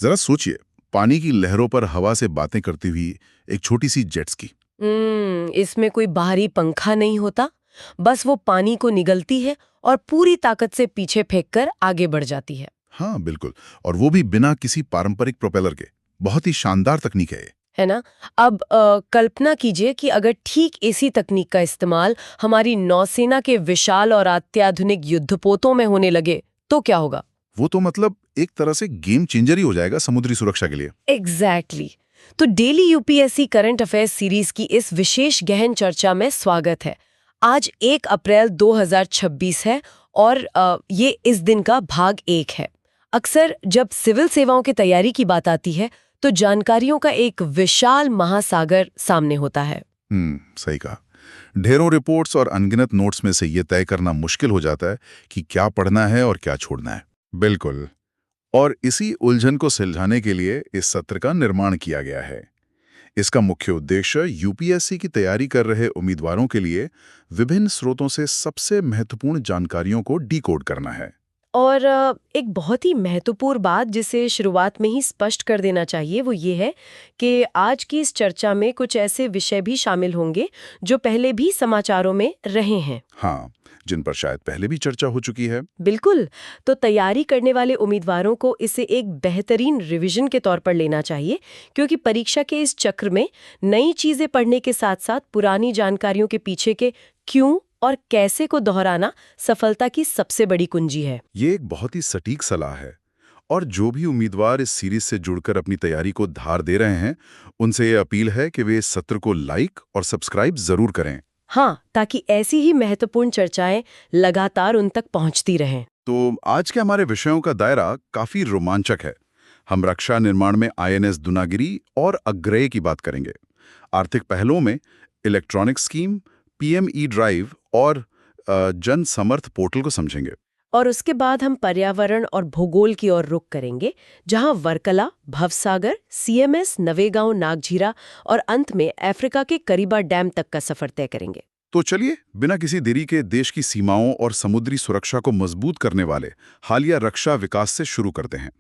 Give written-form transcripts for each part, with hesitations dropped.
जरा सोचिए, पानी की लहरों पर हवा से बातें करती हुई एक छोटी सी जेट स्की। इसमें कोई बाहरी पंखा नहीं होता, बस वो पानी को निगलती है और पूरी ताकत से पीछे फेंककर आगे बढ़ जाती है। हाँ बिल्कुल, और वो भी बिना किसी पारंपरिक प्रोपेलर के। बहुत ही शानदार तकनीक है ये। है ना। अब कल्पना कीजिए कि अगर ठीक इसी तकनीक का इस्तेमाल हमारी नौसेना के विशाल और अत्याधुनिक युद्धपोतों में होने लगे तो क्या होगा? वो तो मतलब एक तरह से गेम चेंजर ही हो जाएगा समुद्री सुरक्षा के लिए। एग्जैक्टली। तो daily UPSC current affairs series की इस विशेष गहन चर्चा में स्वागत है। आज 1 अप्रैल 2026 है और ये इस दिन का भाग 1 है। अक्सर जब सिविल सेवाओं की तैयारी की बात आती है तो जानकारियों का एक विशाल महासागर सामने होता है। सही कहा। ढेरों रिपोर्ट्स और अनगिनत नोट्स में से ये तय करना मुश्किल हो जाता है कि क्या पढ़ना है और क्या छोड़ना है। बिल्कुल। और इसी उलझन को सुलझाने के लिए इस सत्र का निर्माण किया गया है। इसका मुख्य उद्देश्य यूपीएससी की तैयारी कर रहे उम्मीदवारों के लिए विभिन्न स्रोतों से सबसे महत्वपूर्ण जानकारियों को डिकोड करना है। और एक बहुत ही महत्वपूर्ण बात जिसे शुरुआत में ही स्पष्ट कर देना चाहिए वो ये है कि आज की इस चर्चा में कुछ ऐसे विषय भी शामिल होंगे जो पहले भी समाचारों में रहे हैं। हाँ, जिन पर शायद पहले भी चर्चा हो चुकी है। बिल्कुल। तो तैयारी करने वाले उम्मीदवारों को इसे एक बेहतरीन रिवीजन के तौर पर लेना चाहिए, क्योंकि परीक्षा के इस चक्र में नई चीजें पढ़ने के साथ साथ पुरानी जानकारियों के पीछे के क्यों और कैसे को दोहराना सफलता की सबसे बड़ी कुंजी है। ये एक बहुत ही सटीक सलाह है, और जो भी उम्मीदवार इस सीरीज से जुड़कर अपनी तैयारी को धार दे रहे हैं, उनसे ये अपील है कि वे इस सत्र को लाइक और सब्सक्राइब जरूर करें। हाँ, ताकि ऐसी ही महत्वपूर्ण चर्चाएं लगातार उन तक पहुंचती रहें। तो आज के हमारे विषयों का दायरा काफी रोमांचक है। हम रक्षा निर्माण में आईएनएस दूनागिरी और अग्रेय की बात करेंगे। आर्थिक पहलुओं में इलेक्ट्रॉनिक स्कीम, पीएमई ड्राइव और जन समर्थ पोर्टल को समझेंगे। और उसके बाद हम पर्यावरण और भूगोल की ओर रुख करेंगे, जहां वर्कला, भवसागर, सीएमएस, नवेगांव, नागझीरा और अंत में अफ्रीका के करीबा डैम तक का सफर तय करेंगे। तो चलिए, बिना किसी देरी के देश की सीमाओं और समुद्री सुरक्षा को मजबूत करने वाले हालिया रक्षा विकास से शुरू करते हैं।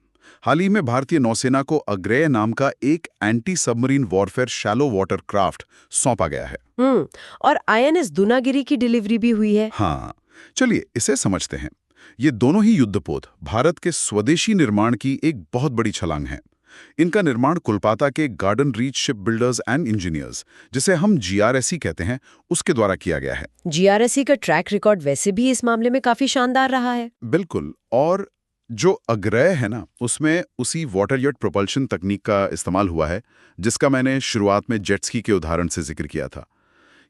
हाल ही में भारतीय नौसेना को अग्रेय नाम का एक anti submarine warfare shallow water craft सौंपा गया है। और आईएनएस दूनागिरी की डिलीवरी भी हुई है। हाँ, चलिए इसे समझते हैं। ये दोनों ही युद्धपोत भारत के स्वदेशी निर्माण की एक बहुत बड़ी छलांग है। इनका निर्माण कोलकाता के garden reach ship builders and engineers, जिसे हम जीआरएसई कहते हैं, उसके द्वारा किया गया है। जीआरएसई का ट्रैक रिकॉर्ड वैसे भी इस मामले में काफी शानदार रहा है। बिल्कुल। और जो अग्रेय है ना, उसमें उसी वाटर जेट प्रोपल्शन तकनीक का इस्तेमाल हुआ है, जिसका मैंने शुरुआत में जेट स्की के उदाहरण से जिक्र किया था।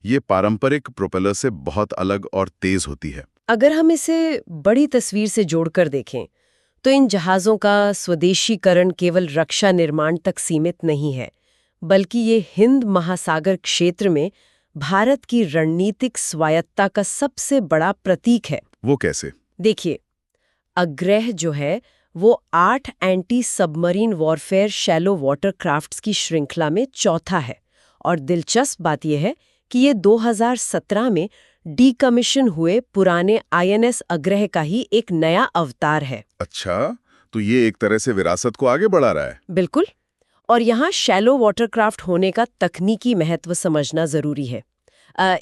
ये पारंपरिक प्रोपेलर से बहुत अलग और तेज होती है। अगर हम इसे बड़ी तस्वीर से जोड़कर देखें तो इन जहाज़ों का स्वदेशीकरण केवल रक्षा निर्माण तक सीमित नहीं है, बल्कि ये हिंद महासागर क्षेत्र में भारत की रणनीतिक स्वायत्ता का सबसे बड़ा प्रतीक है। वो कैसे? देखिए, अग्रेह जो है वो 8 anti submarine warfare shallow water crafts की श्रृंखला में चौथा है। और दिलचस्प बात यह है कि ये 2017 में डीकमीशन हुए पुराने आईएनएस अग्रह का ही एक नया अवतार है। अच्छा, तो ये एक तरह से विरासत को आगे बढ़ा रहा है। बिल्कुल। और यहाँ शैलो वाटरक्राफ्ट होने का तकनीकी महत्व समझना जरूरी है।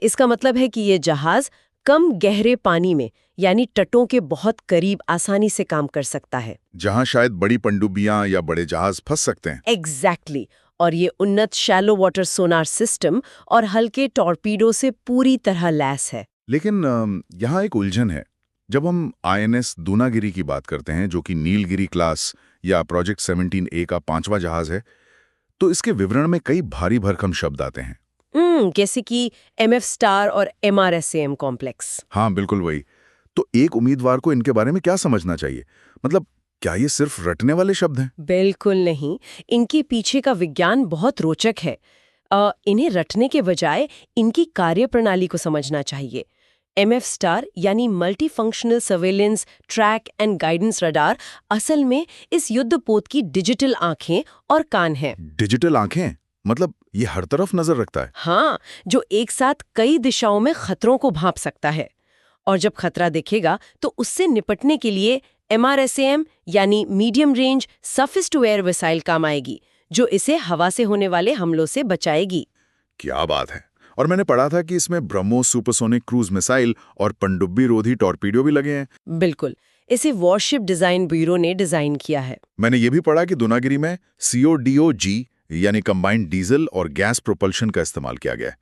इसका मतलब है कि ये जहाज कम गहरे पानी में, यानी तटों के बहुत करीब आसानी से काम कर सकता है, जहां शायद बड़ी पनडुब्बियां या बड़े जहाज फंस सकते हैं। एग्जैक्टली। और ये उन्नत शैलो वाटर सोनार सिस्टम और हल्के टॉर्पीडो से पूरी तरह लैस है। लेकिन यहाँ एक उलझन है। जब हम आईएनएस दूनागिरी की बात करते हैं, जो कि नीलगिरी क्लास या प्रोजेक्ट 17A का 5वां जहाज है, तो इसके विवरण में कई भारी भरकम शब्द आते हैं। जैसे कि एमएफ स्टार और एमआरएसएम कॉम्प्लेक्स। हाँ बिल्कुल वही। तो एक उम्मीदवार को इनके बारे में क्या समझना चाहिए? मतलब क्या ये सिर्फ रटने वाले शब्द हैं? बिल्कुल नहीं, इनके पीछे का विज्ञान बहुत रोचक है। इन्हें रटने के बजाय इनकी कार्यप्रणाली को समझना चाहिए। एमएफ स्टार यानी multi functional surveillance track and guidance radar असल में इस युद्धपोत की डिजिटल आंखें और कान हैं। डिजिटल आंखें? मतलब ये हर तरफ नजर रखता है? हाँ, जो एक साथ कई दिशाओं में खतरों को भांप सकता है। और जब खतरा दिखेगा तो उससे निपटने के लिए MRSAM यानी medium range surface to air missile काम आएगी, जो इसे हवा से होने वाले हमलों से बचाएगी। क्या बात है। और मैंने पढ़ा था कि इसमें ब्रह्मोस सुपरसोनिक क्रूज मिसाइल और पनडुब्बी रोधी टॉर्पीडो भी लगे हैं। बिल्कुल, इसे वॉरशिप डिजाइन ब्यूरो ने डिजाइन किया है। मैंने ये भी पढ़ा कि दुनागिरी में CODOG यानी कंबाइंड डीजल और गैस प्रोपल्शन का इस्तेमाल किया गया है।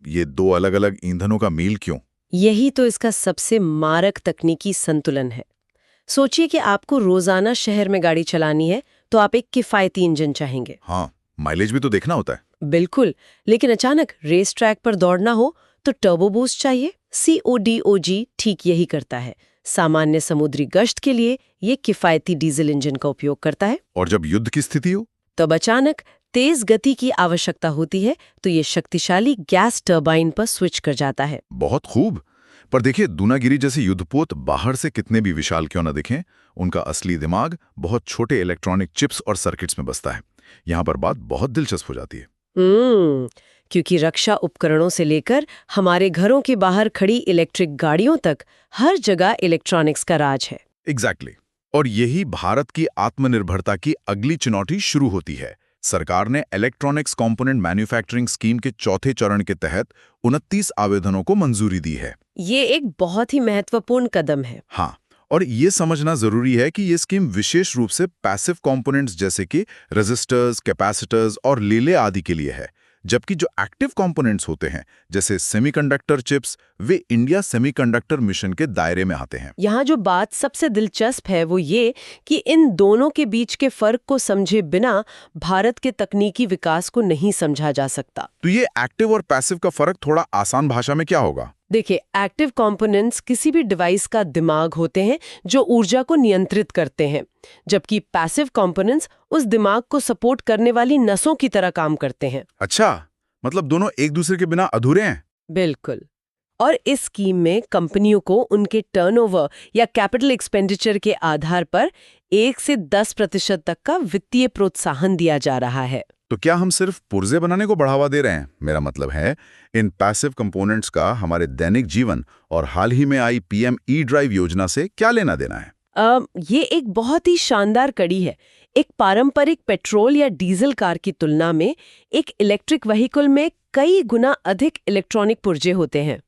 ये दो अलग अलग ईंधनों का मेल क्यों? यही तो इसका सबसे मारक तकनीकी संतुलन है। सोचिए कि आपको रोजाना शहर में गाड़ी चलानी है, तो आप एक किफायती इंजन चाहेंगे। हाँ, माइलेज भी तो देखना होता है। बिल्कुल, लेकिन अचानक रेस ट्रैक पर दौड़ना हो तो टर्बो बूस्ट चाहिए। CODOG ठीक यही करता है। सामान्य समुद्री गश्त के लिए ये किफायती डीजल इंजन का उपयोग करता है। और जब युद्ध की स्थिति हो? तब अचानक तेज गति की आवश्यकता होती है, तो ये शक्तिशाली गैस टरबाइन पर स्विच कर जाता है। बहुत खूब। पर देखिए, दूनागिरी जैसे युद्धपोत बाहर से कितने भी विशाल क्यों न दिखें, उनका असली दिमाग बहुत छोटे इलेक्ट्रॉनिक चिप्स और सर्किट्स में बसता है। यहाँ पर बात बहुत दिलचस्प हो जाती है। क्योंकि रक्षा उपकरणों से लेकर हमारे घरों के बाहर खड़ी इलेक्ट्रिक गाड़ियों तक हर जगह इलेक्ट्रॉनिक्स का राज है। एग्जैक्टली। और यही भारत की आत्मनिर्भरता की अगली चुनौती शुरू होती है। सरकार ने इलेक्ट्रॉनिक्स कंपोनेंट मैन्युफैक्चरिंग स्कीम के चौथे चरण के तहत 29 आवेदनों को मंजूरी दी है। ये एक बहुत ही महत्वपूर्ण कदम है। हाँ, और ये समझना जरूरी है कि ये स्कीम विशेष रूप से पैसिव कंपोनेंट्स जैसे कि रेजिस्टर्स, कैपेसिटर्स और रिले आदि के लिए है, जबकि जो एक्टिव कंपोनेंट्स होते हैं जैसे सेमीकंडक्टर चिप्स, वे इंडिया सेमीकंडक्टर मिशन के दायरे में आते हैं। यहाँ जो बात सबसे दिलचस्प है वो ये कि इन दोनों के बीच के फर्क को समझे बिना भारत के तकनीकी विकास को नहीं समझा जा सकता। तो ये एक्टिव और पैसिव का फर्क थोड़ा आसान भाषा में क्या होगा? देखिए, एक्टिव कंपोनेंट्स किसी भी डिवाइस का दिमाग होते हैं जो ऊर्जा को नियंत्रित करते हैं, जबकि पैसिव कंपोनेंट्स उस दिमाग को सपोर्ट करने वाली नसों की तरह काम करते हैं। अच्छा, मतलब दोनों एक दूसरे के बिना अधूरे हैं। बिल्कुल। और इस स्कीम में कंपनियों को उनके टर्नओवर या कैपिटल एक्सपेंडिचर के आधार पर 1 से 10% तक का वित्तीय प्रोत्साहन दिया जा रहा है। तो क्या हम सिर्फ पुर्जे बनाने को बढ़ावा दे रहे हैं? मेरा मतलब है, इन पैसिव कंपोनेंट्स का हमारे दैनिक जीवन और हाल ही में आई PM E-ड्राइव योजना से क्या लेना देना है? ये एक बहुत ही शानदार कड़ी है। एक पारंपरिक पेट्रोल या डीजल कार की तुलना में एक इलेक्ट्रिक व्हीकल में कई गुना अधिक इलेक्ट्रॉनिक पुर्जे होते हैं।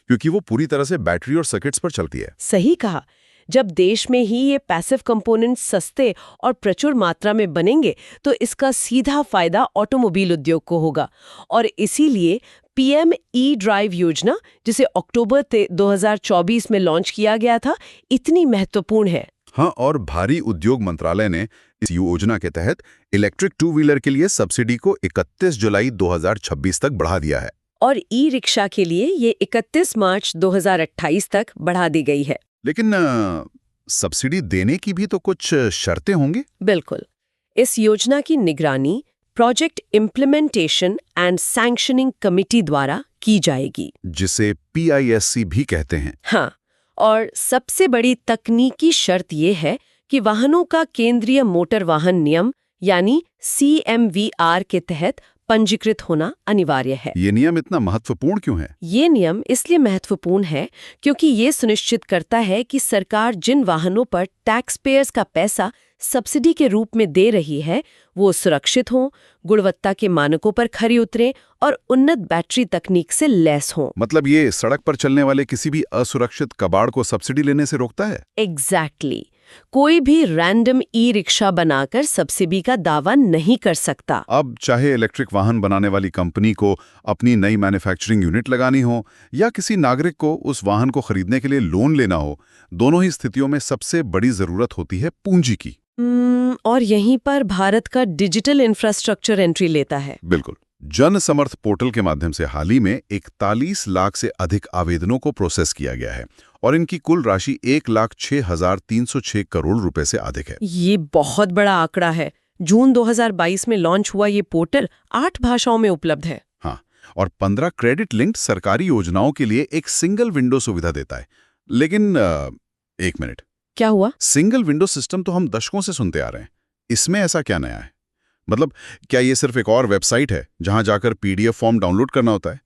क्योंकि वो पूरी तरह से बैटरी और सर्किट्स पर चलती है। सही कहा। जब देश में ही ये पैसिव कंपोनेंट्स सस्ते और प्रचुर मात्रा में बनेंगे, तो इसका सीधा फायदा ऑटोमोबाइल उद्योग को होगा। और इसीलिए PM E-ड्राइव योजना, जिसे अक्टूबर 2024 में लॉन्च किया गया था, इतनी महत्वपूर्ण है। हाँ, और भारी उद्योग मंत्रालय ने इस योजना के तहत इलेक्ट्रिक 2 व्हीलर के लिए सब्सिडी को 31 जुलाई 2026 तक बढ़ा दिया है। और ई-रिक्शा के लिए ये 31 मार्च 2028 तक बढ़ा दी गई है। लेकिन सब्सिडी देने की भी तो कुछ शर्तें होंगी? बिल्कुल। इस योजना की निगरानी project implementation and sanctioning committee द्वारा की जाएगी, जिसे PISC भी कहते हैं। हाँ, और सबसे बड़ी तकनीकी शर्त ये है कि वाहनों का केंद्रीय मोटर वाहन नियम यानी CMVR के तहत पंजीकृत होना अनिवार्य है। ये नियम इतना महत्वपूर्ण क्यों है? ये नियम इसलिए महत्वपूर्ण है क्योंकि ये सुनिश्चित करता है कि सरकार जिन वाहनों पर टैक्स पेयर्स का पैसा सब्सिडी के रूप में दे रही है, वो सुरक्षित हों, गुणवत्ता के मानकों पर खरी उतरें और उन्नत बैटरी तकनीक से लैस हों। मतलब ये सड़क पर चलने वाले किसी भी असुरक्षित कबाड़ को सब्सिडी लेने से रोकता है? एग्जैक्टली। कोई भी रैंडम ई-रिक्शा बनाकर सब्सिडी का दावा नहीं कर सकता। अब चाहे इलेक्ट्रिक वाहन बनाने वाली कंपनी को अपनी नई मैन्युफैक्चरिंग यूनिट लगानी हो या किसी नागरिक को उस वाहन को खरीदने के लिए लोन लेना हो, दोनों ही स्थितियों में सबसे बड़ी जरूरत होती है पूंजी की। और यहीं पर भारत का डिजिटल इंफ्रास्ट्रक्चर एंट्री लेता है। बिल्कुल। जन समर्थ पोर्टल के माध्यम से हाल ही में 41 लाख से अधिक आवेदनों को प्रोसेस किया गया है और इनकी कुल राशि 1,06,306 करोड़ रुपए से अधिक है। ये बहुत बड़ा आंकड़ा है। जून 2022 में लॉन्च हुआ ये पोर्टल 8 भाषाओं में उपलब्ध है। हाँ, और 15 क्रेडिट लिंक्ड सरकारी योजनाओं के लिए एक सिंगल विंडो सुविधा देता है। लेकिन एक मिनट, क्या हुआ? सिंगल विंडो सिस्टम तो हम दशकों से सुनते आ रहे हैं, इसमें ऐसा क्या नया है? मतलब क्या ये सिर्फ एक और वेबसाइट है जहां जाकर PDF फॉर्म डाउनलोड करना होता है?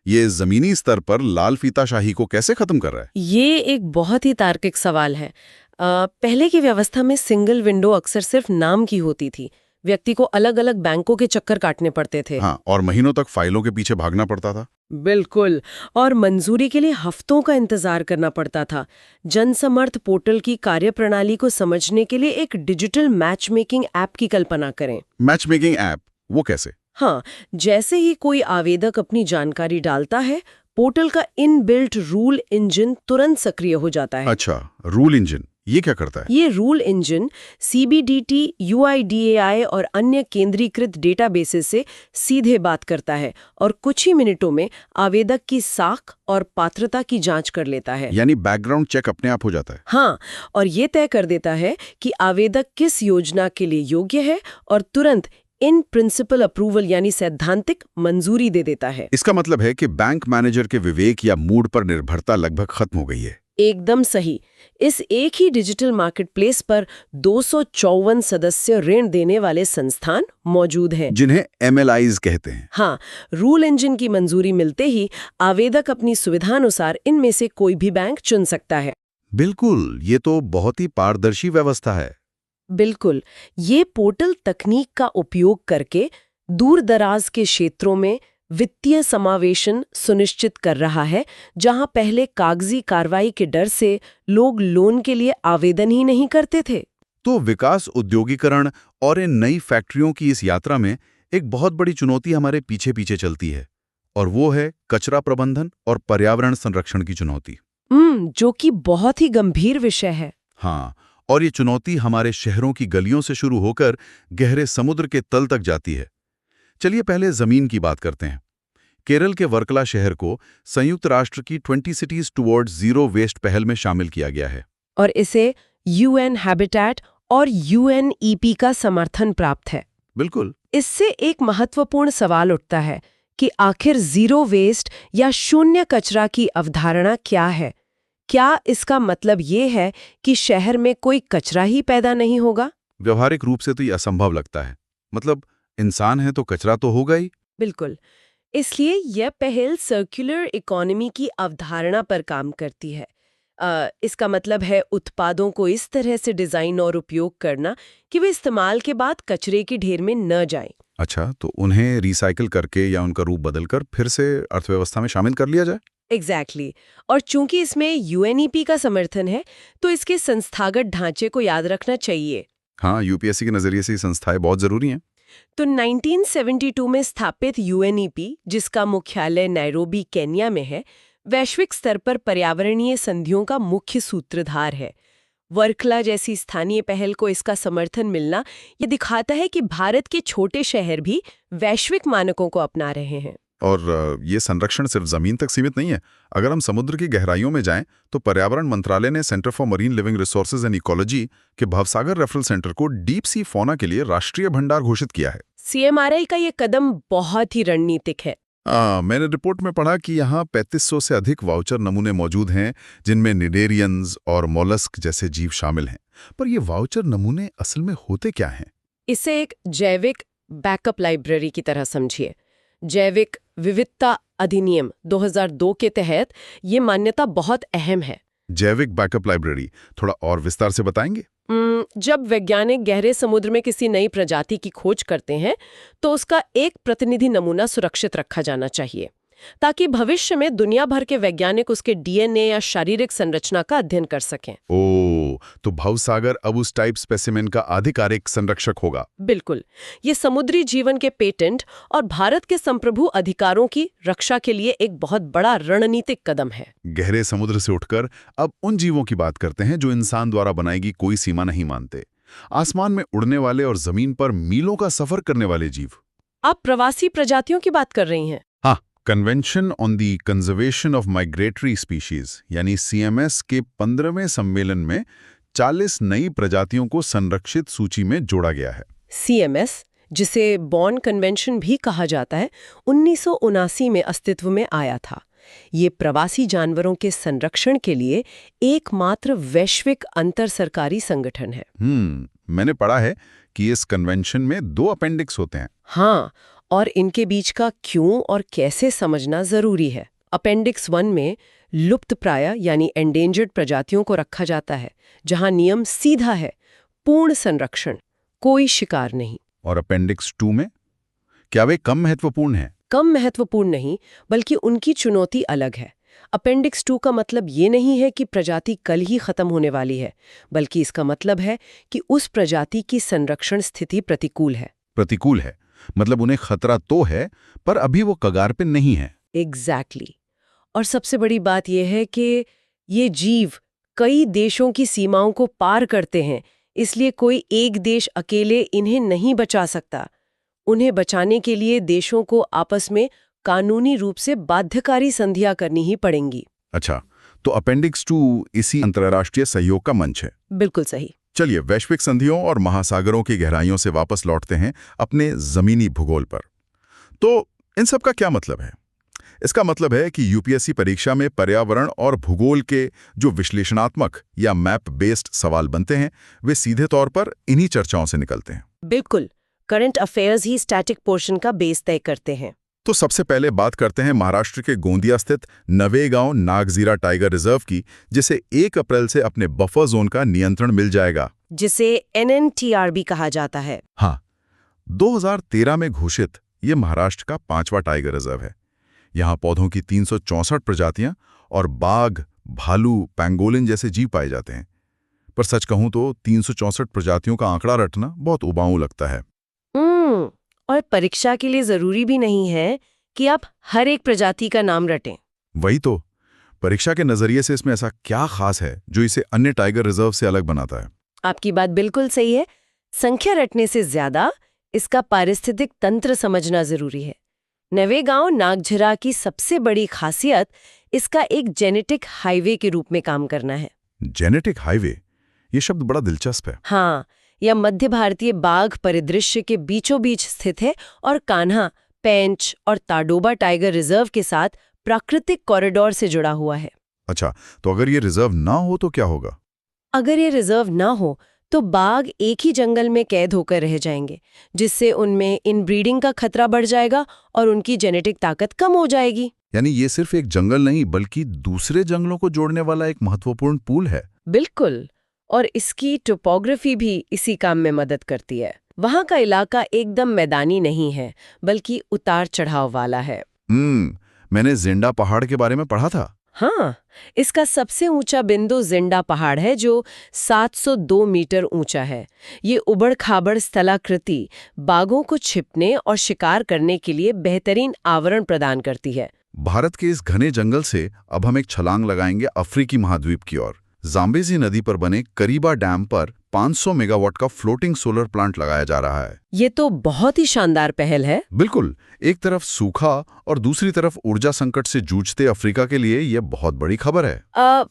ये जमीनी स्तर पर लाल फीताशाही को कैसे खत्म कर रहा है? ये एक बहुत ही तार्किक सवाल है। पहले की व्यवस्था में सिंगल विंडो अक्सर सिर्फ नाम की होती थी। व्यक्ति को अलग अलग बैंकों के चक्कर काटने पड़ते थे। हाँ, और महीनों तक फाइलों के पीछे भागना पड़ता था। बिल्कुल। और मंजूरी के लिए हफ्तों का इंतजार करना पड़ता था। जनसमर्थ पोर्टल की कार्यप्रणाली को समझने के लिए एक डिजिटल मैच मेकिंग ऐप की कल्पना करें। मैच मेकिंग ऐप, वो कैसे? हाँ, जैसे ही कोई आवेदक अपनी जानकारी डालता है, पोर्टल का इनबिल्ट रूल इंजन तुरंत सक्रिय हो जाता है। अच्छा, रूल इंजन, ये क्या करता है? ये रूल इंजन CBDT, UIDAI और अन्य केंद्रीकृत डेटाबेसेस से सीधे बात करता है और कुछ ही मिनटों में आवेदक की साख और पात्रता की जांच कर लेता है। यानी बैकग्राउंड चेक अपने आप हो जाता है। हाँ, और ये तय कर देता है कि आवेदक किस योजना के लिए योग्य है और तुरंत इन प्रिंसिपल अप्रूवल यानी सैद्धांतिक मंजूरी दे देता है। इसका मतलब है कि बैंक मैनेजर के विवेक या मूड पर निर्भरता लगभग खत्म हो गई है। एकदम सही। इस एक ही डिजिटल मार्केटप्लेस पर 254 सदस्य ऋण देने वाले संस्थान मौजूद हैं, जिन्हें MLIs कहते हैं। हाँ, रूल इंजन की मंजूरी मिलते ही आवेदक अपनी सुविधानुसार इनमें से कोई भी बैंक चुन सकता है। बिल्कुल, ये तो बहुत ही पारदर्शी व्यवस्था है। बिल्कुल। ये पोर्टल तकनीक का उपयोग करके दूर दराज के क्षेत्रों में वित्तीय समावेशन सुनिश्चित कर रहा है, जहां पहले कागजी कार्रवाई के डर से लोग लोन के लिए आवेदन ही नहीं करते थे। तो विकास, उद्योगीकरण और इन नई फैक्ट्रियों की इस यात्रा में एक बहुत बड़ी चुनौती हमारे पीछे पीछे चलती है, और वो है कचरा प्रबंधन और पर्यावरण संरक्षण की चुनौती। जो कि बहुत ही गंभीर विषय है। हाँ, और ये चुनौती हमारे शहरों की गलियों से शुरू होकर गहरे समुद्र के तल तक जाती है। चलिए पहले जमीन की बात करते हैं। केरल के वर्कला शहर को संयुक्त राष्ट्र की 20 सिटीज टुवर्ड्स जीरो वेस्ट पहल में शामिल किया गया है। और इसे UN हैबिटेट और UNEP का समर्थन प्राप्त है। बिल्कुल। इससे एक महत्वपूर्ण सवाल उठता है कि आखिर जीरो वेस्ट या शून्य कचरा की अवधारणा क्या है? क्या इसका मतलब ये है कि शहर में कोई कचरा ही पैदा नहीं होगा? व्यवहारिक रूप से तो ये असंभव लगता है। मतलब इंसान है तो कचरा तो होगा ही। बिल्कुल। इसलिए यह पहल सर्कुलर इकोनॉमी की अवधारणा पर काम करती है। इसका मतलब है उत्पादों को इस तरह से डिजाइन और उपयोग करना कि वे इस्तेमाल के बाद कचरे की ढेर में न जाएं। अच्छा, तो उन्हें रिसाइकिल करके या उनका रूप बदलकर फिर से अर्थव्यवस्था में शामिल कर लिया जाए। एग्जैक्टली। और चूंकि इसमें UNEP का समर्थन है, तो इसके संस्थागत ढांचे को याद रखना चाहिए। हाँ, UPSC के नजरिए से ये संस्थाएं बहुत जरूरी हैं। तो 1972 में स्थापित UNEP, जिसका मुख्यालय नैरोबी, केन्या में है, वैश्विक स्तर पर पर्यावरणीय संधियों का मुख्य सूत्रधार है। वर्कला जैसी स्थानीय पहल को इसका समर्थन मिलना ये दिखाता है कि भारत के छोटे शहर भी वैश्विक मानकों को अपना रहे हैं। और ये संरक्षण सिर्फ जमीन तक सीमित नहीं है। अगर हम समुद्र की गहराइयों में जाएं, तो पर्यावरण मंत्रालय ने centre for marine living resources and ecology के भवसागर रेफरल सेंटर को डीप सी फौना के लिए राष्ट्रीय भंडार घोषित किया है। CMRI का ये कदम बहुत ही रणनीतिक है। मैंने रिपोर्ट में पढ़ा कि यहाँ 3500 से अधिक वाउचर नमूने मौजूद हैं, जिनमें निडेरियंस और मोलस्क जैसे जीव शामिल हैं। पर ये वाउचर नमूने असल में होते क्या हैं? इसे एक जैविक बैकअप लाइब्रेरी की तरह समझिए। जैविक विविधता अधिनियम 2002 के तहत ये मान्यता बहुत अहम है। जैविक बैकअप लाइब्रेरी, थोड़ा और विस्तार से बताएंगे? जब वैज्ञानिक गहरे समुद्र में किसी नई प्रजाति की खोज करते हैं, तो उसका एक प्रतिनिधि नमूना सुरक्षित रखा जाना चाहिए, ताकि भविष्य में दुनिया भर के वैज्ञानिक उसके DNA या शारीरिक संरचना का अध्ययन कर सकें। ओह, तो भवसागर अब उस टाइप स्पेसिमेन का आधिकारिक संरक्षक होगा। बिल्कुल। ये समुद्री जीवन के पेटेंट और भारत के संप्रभु अधिकारों की रक्षा के लिए एक बहुत बड़ा रणनीतिक कदम है। गहरे समुद्र से उठकर अब उन जीवों की बात करते हैं जो इंसान द्वारा बनाई गई कोई सीमा नहीं मानते। आसमान में उड़ने वाले और जमीन पर मीलों का सफर करने वाले जीव। आप प्रवासी प्रजातियों की बात कर रही हैं? हाँ, convention on the conservation of migratory species यानी CMS के 15वें सम्मेलन में 40 नई प्रजातियों को संरक्षित सूची में जोड़ा गया है। CMS, जिसे बॉर्न कन्वेंशन भी कहा जाता है, 1979 में अस्तित्व में आया था। ये प्रवासी जानवरों के संरक्षण के लिए एकमात्र वैश्विक अंतर सरकारी संगठन है। मैंने पढ़ा है कि इस कन्वेंशन में 2 अपेंडिक्स होते हैं। हाँ, और इनके बीच का क्यों और कैसे समझना जरूरी है। अपेंडिक्स 1 में लुप्तप्राय यानी एंडेंजर्ड प्रजातियों को रखा जाता है, जहां नियम सीधा है, पूर्ण संरक्षण, कोई शिकार नहीं। और अपेंडिक्स 2 में क्या वे कम महत्वपूर्ण हैं? कम महत्वपूर्ण नहीं, बल्कि उनकी चुनौती अलग है। अपेंडिक्स 2 का मतलब ये नहीं है कि प्रजाति कल ही खत्म होने वाली है, बल्कि इसका मतलब है कि उस प्रजाति की संरक्षण स्थिति प्रतिकूल है। प्रतिकूल है मतलब उन्हें खतरा तो है, पर अभी वो कगार पे नहीं है। एग्जैक्टली। और सबसे बड़ी बात यह है कि ये जीव कई देशों की सीमाओं को पार करते हैं, इसलिए कोई एक देश अकेले इन्हें नहीं बचा सकता। उन्हें बचाने के लिए देशों को आपस में कानूनी रूप से बाध्यकारी संधियां करनी ही पड़ेंगी। अच्छा, तो अपेंडिक्स 2 इसी अंतर्राष्ट्रीय सहयोग का मंच है। बिल्कुल सही। चलिए वैश्विक संधियों और महासागरों की गहराइयों से वापस लौटते हैं अपने जमीनी भूगोल पर। तो इन सब का क्या मतलब है? इसका मतलब है कि यूपीएससी परीक्षा में पर्यावरण और भूगोल के जो विश्लेषणात्मक या मैप बेस्ड सवाल बनते हैं, वे सीधे तौर पर इन्हीं चर्चाओं से निकलते हैं। बिल्कुल, करंट अफेयर्स ही स्टैटिक पोर्शन का बेस तय करते हैं। तो सबसे पहले बात करते हैं महाराष्ट्र के गोंदिया स्थित नवेगांव नागजीरा टाइगर रिजर्व की, जिसे 1 अप्रैल से अपने बफर जोन का नियंत्रण मिल जाएगा, जिसे NNTR भी कहा जाता है। हाँ, 2013 में घोषित ये महाराष्ट्र का 5वां टाइगर रिजर्व है। यहाँ पौधों की 364 प्रजातियां और बाघ, भालू, पैंगोलिन जैसे जीव पाए जाते हैं। पर सच कहूं तो 364 प्रजातियों का आंकड़ा रटना बहुत उबाऊ लगता है। और परीक्षा के लिए जरूरी भी नहीं है कि आप हर एक प्रजाति का नाम रटें। वही तो, परीक्षा के नजरिए से इसमें ऐसा क्या खास है जो इसे अन्य टाइगर रिजर्व से अलग बनाता है? आपकी बात बिल्कुल सही है। संख्या रटने से ज्यादा इसका पारिस्थितिक तंत्र समझना जरूरी है। नवेगांव नागझिरा की सबसे बड़ी खासियत इसका एक जेनेटिक हाईवे के रूप में काम करना है। जेनेटिक हाईवे, ये शब्द बड़ा दिलचस्प है। हाँ, यह मध्य भारतीय बाघ परिदृश्य के बीचों बीच स्थित है और कान्हा, पेंच और ताडोबा टाइगर रिजर्व के साथ प्राकृतिक कॉरिडोर से जुड़ा हुआ है। अच्छा, तो अगर ये रिजर्व ना हो तो क्या होगा? अगर ये रिजर्व ना हो तो बाघ एक ही जंगल में कैद होकर रह जाएंगे, जिससे उनमें इनब्रीडिंग का खतरा बढ़ जाएगा और उनकी जेनेटिक ताकत कम हो जाएगी। यानी ये सिर्फ एक जंगल नहीं, बल्कि दूसरे जंगलों को जोड़ने वाला एक महत्वपूर्ण पुल है। बिल्कुल, और इसकी टोपोग्राफी भी इसी काम में मदद करती है। वहाँ का इलाका एकदम मैदानी नहीं है, बल्कि उतार चढ़ाव वाला है। मैंने जिंडा पहाड़ के बारे में पढ़ा था। हाँ, इसका सबसे ऊंचा बिंदु जिंडा पहाड़ है, जो 702 मीटर ऊंचा है। ये उबड़-खाबड़ स्थलाकृति बाघों को छिपने और शिकार करने के लिए बेहतरीन आवरण प्रदान करती है। भारत के इस घने जंगल से अब हम एक छलांग लगाएंगे अफ्रीकी महाद्वीप की ओर। जाम्बेजी नदी पर बने करीबा डैम पर 500 मेगावाट का फ्लोटिंग सोलर प्लांट लगाया जा रहा है। ये तो बहुत ही शानदार पहल है। बिल्कुल, एक तरफ सूखा और दूसरी तरफ ऊर्जा संकट से जूझते अफ्रीका के लिए यह बहुत बड़ी खबर है।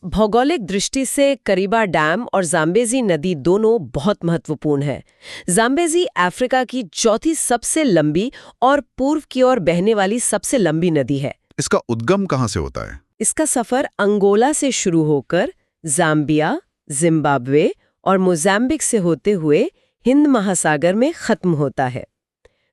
भौगोलिक दृष्टि से करीबा डैम और जाम्बेजी नदी दोनों बहुत महत्वपूर्ण है। जाम्बेजी अफ्रीका की चौथी सबसे लंबी और पूर्व की ओर बहने वाली सबसे लंबी नदी है। इसका उद्गम कहाँ से होता है? इसका सफर अंगोला से शुरू होकर जाम्बिया, जिम्बाब्वे और मोजाम्बिक से होते हुए हिंद महासागर में खत्म होता है।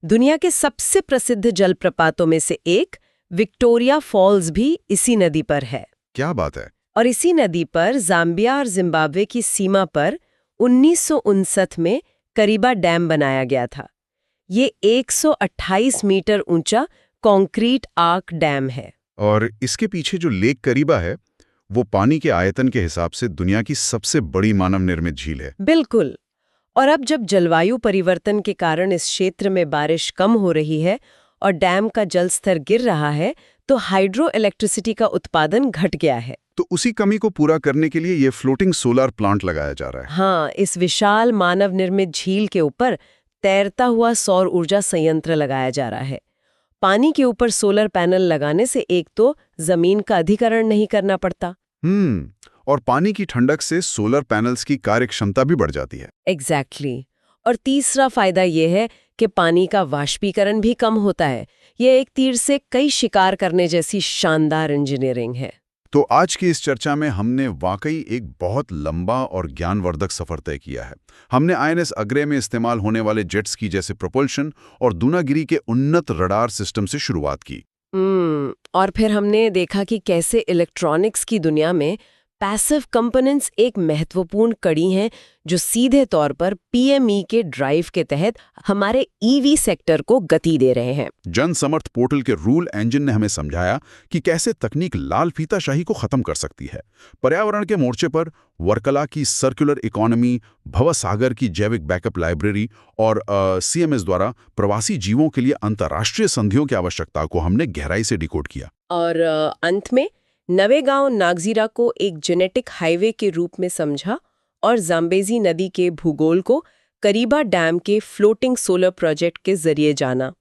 दुनिया के सबसे प्रसिद्ध जलप्रपातों में से एक विक्टोरिया फॉल्स भी इसी नदी पर है। क्या बात है! और इसी नदी पर जाम्बिया और जिम्बाब्वे की सीमा पर 1959 में करीबा डैम बनाया गया था। ये 128 मीटर ऊंचा कंक्रीट आर्क डैम है। और इसके पीछे जो लेक करीबा है, वो पानी के आयतन के हिसाब से दुनिया की सबसे बड़ी मानव निर्मित झील है। बिल्कुल। और अब जब जलवायु परिवर्तन के कारण इस क्षेत्र में बारिश कम हो रही है और डैम का जल स्तर गिर रहा है, तो हाइड्रो इलेक्ट्रिसिटी का उत्पादन घट गया है। तो उसी कमी को पूरा करने के लिए ये फ्लोटिंग सोलर प्लांट लगाया जा रहा है। हाँ, इस विशाल मानव निर्मित झील के ऊपर तैरता हुआ सौर ऊर्जा संयंत्र लगाया जा रहा है। पानी के ऊपर सोलर पैनल लगाने से एक तो जमीन का अधिकरण नहीं करना पड़ता, और पानी की ठंडक से सोलर पैनल्स की कार्यक्षमता भी बढ़ जाती है। एग्जैक्टली। और तीसरा फायदा यह है कि पानी का वाष्पीकरण भी कम होता है। यह एक तीर से कई शिकार करने जैसी शानदार इंजीनियरिंग है। तो आज की इस चर्चा में हमने वाकई एक बहुत लंबा और ज्ञानवर्धक सफर तय किया है। हमने INS अग्रे में इस्तेमाल होने वाले जेट स्की जैसे प्रोपल्शन और दूनागिरी के उन्नत रडार सिस्टम से शुरुआत की। और फिर हमने देखा कि कैसे इलेक्ट्रॉनिक्स की दुनिया में पैसिव कंपोनेंट्स एक महत्वपूर्ण कड़ी हैं जो सीधे तौर पर पीएमई के ड्राइव के तहत हमारे ईवी सेक्टर को गति दे रहे हैं। जन समर्थ पोर्टल के रूल इंजन ने हमें समझाया कि कैसे तकनीक लाल फीताशाही को खत्म कर सकती है। पर्यावरण के मोर्चे पर वर्कला की सर्कुलर इकोनॉमी, भवसागर की जैविक बैकअप लाइब्रेरी और सीएमएस द्वारा प्रवासी जीवों के लिए अंतर्राष्ट्रीय संधियों की आवश्यकता को हमने गहराई से डिकोड किया। और अंत में नवेगांव नागजीरा को एक जेनेटिक हाईवे के रूप में समझा और जाम्बेजी नदी के भूगोल को करीबा डैम के फ्लोटिंग सोलर प्रोजेक्ट के जरिए जाना।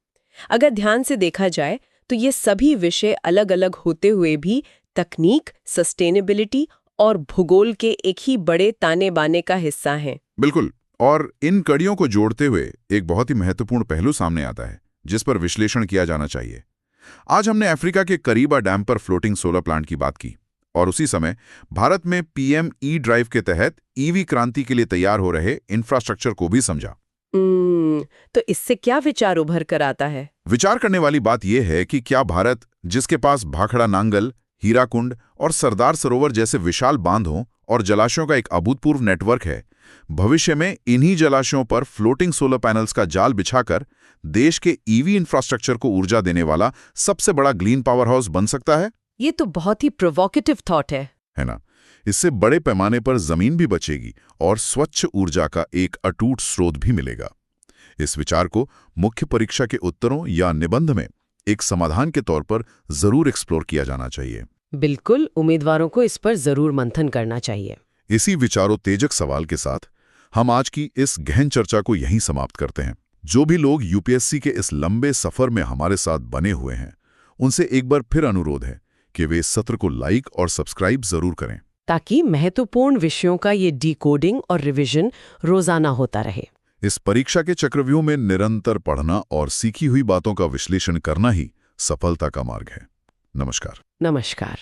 अगर ध्यान से देखा जाए तो ये सभी विषय अलग अलग होते हुए भी तकनीक, सस्टेनेबिलिटी और भूगोल के एक ही बड़े ताने बाने का हिस्सा हैं। बिल्कुल, और इन कड़ियों को जोड़ते हुए एक बहुत ही महत्वपूर्ण पहलू सामने आता है जिस पर विश्लेषण किया जाना चाहिए। आज हमने अफ्रीका के करीबा डैम पर फ्लोटिंग सोलर प्लांट की बात की और उसी समय भारत में पीएम ई ड्राइव के तहत ईवी क्रांति के लिए तैयार हो रहे इंफ्रास्ट्रक्चर को भी समझा। तो इससे क्या विचार उभर कर आता है? विचार करने वाली बात यह है कि क्या भारत, जिसके पास भाखड़ा नांगल, हीराकुंड और सरदार सरोवर जैसे विशाल बांधों और जलाशयों का एक अभूतपूर्व नेटवर्क है, भविष्य में इन्हीं जलाशयों पर फ्लोटिंग सोलर पैनल्स का जाल बिछाकर देश के ईवी इंफ्रास्ट्रक्चर को ऊर्जा देने वाला सबसे बड़ा ग्रीन पावर हाउस बन सकता है? ये तो बहुत ही प्रोवोकेटिव थॉट है ना? इससे बड़े पैमाने पर जमीन भी बचेगी और स्वच्छ ऊर्जा का एक अटूट स्रोत भी मिलेगा। इस विचार को मुख्य परीक्षा के उत्तरों या निबंध में एक समाधान के तौर पर जरूर एक्सप्लोर किया जाना चाहिए। बिल्कुल, उम्मीदवारों को इस पर जरूर मंथन करना चाहिए। इसी विचारोत्तेजक सवाल के साथ हम आज की इस गहन चर्चा को यहीं समाप्त करते हैं। जो भी लोग यूपीएससी के इस लंबे सफर में हमारे साथ बने हुए हैं, उनसे एक बार फिर अनुरोध है कि वे इस सत्र को लाइक और सब्सक्राइब जरूर करें, ताकि महत्वपूर्ण विषयों का ये डिकोडिंग और रिवीजन रोजाना होता रहे। इस परीक्षा के चक्रव्यूह में निरंतर पढ़ना और सीखी हुई बातों का विश्लेषण करना ही सफलता का मार्ग है। नमस्कार। नमस्कार।